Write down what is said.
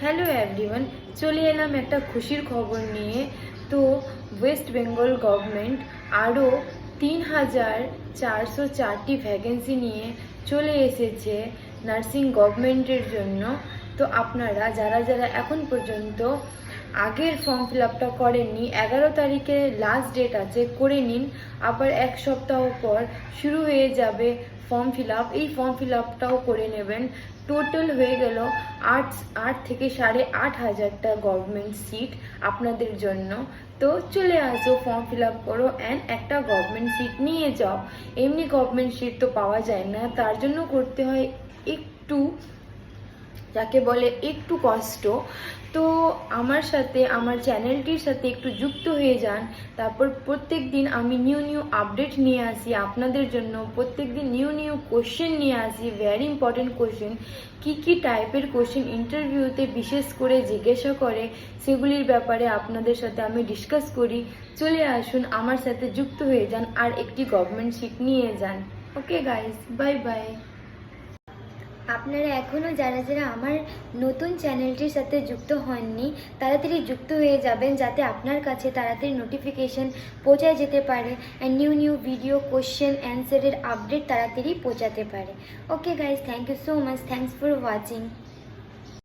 Hello everyone, চলে এলাম একটা খুশির খবর নিয়ে। তো ওয়েস্ট বেঙ্গল গভর্নমেন্ট আরও 3,404টি ভ্যাকেন্সি নিয়ে চলে এসেছে নার্সিং গভর্নমেন্টের জন্য। তো আপনারা যারা যারা এখন পর্যন্ত আগের ফর্ম ফিল আপটা করেননি, 11 তারিখে লাস্ট ডেট আছে, করে নিন। আবার এক সপ্তাহ পর শুরু হয়ে যাবে ফর্ম ফিল আপ। এই ফর্ম ফিল আপটাও করে নেবেন। টোটাল হয়ে গেল আট থেকে 8,500টা গভর্নমেন্ট সিট আপনাদের জন্য। তো চলে আসো, ফর্ম ফিল আপ করো অ্যান্ড একটা গভর্নমেন্ট সিট নিয়ে যাও। এমনি গভর্নমেন্ট সিট তো পাওয়া যায় না, তার জন্য করতে হয় একটু, যাকে বলে একটু কষ্ট। তো আমার সাথে, আমার চ্যানেলটির সাথে একটু যুক্ত হয়ে যান। তারপর প্রত্যেক দিন আমি নিউ আপডেট নিয়ে আসি আপনাদের জন্য। প্রত্যেক দিন নিউ কোশ্চেন নিয়ে আসি, ভেরি ইম্পর্টেন্ট কোশ্চেন। কী টাইপের কোশ্চেন ইন্টারভিউতে বিশেষ করে জিজ্ঞাসা করে, সেগুলির ব্যাপারে আপনাদের সাথে আমি ডিসকাস করি। চলে আসুন, আমার সাথে যুক্ত হয়ে যান আর একটি গভর্নমেন্ট সিট নিয়ে যান। Okay guys, bye bye. আপনারা এখনও যারা যারা আমার নতুন চ্যানেলটির সাথে যুক্ত হননি, তাড়াতাড়ি যুক্ত হয়ে যাবেন, যাতে আপনার কাছে তাড়াতাড়ি নোটিফিকেশন পৌঁছায় যেতে পারে অ্যান্ড নিউ ভিডিও, কোশ্চেন অ্যান্সারের আপডেট তাড়াতাড়ি পৌঁছাতে পারে। Okay guys, thank you so much, thanks for watching.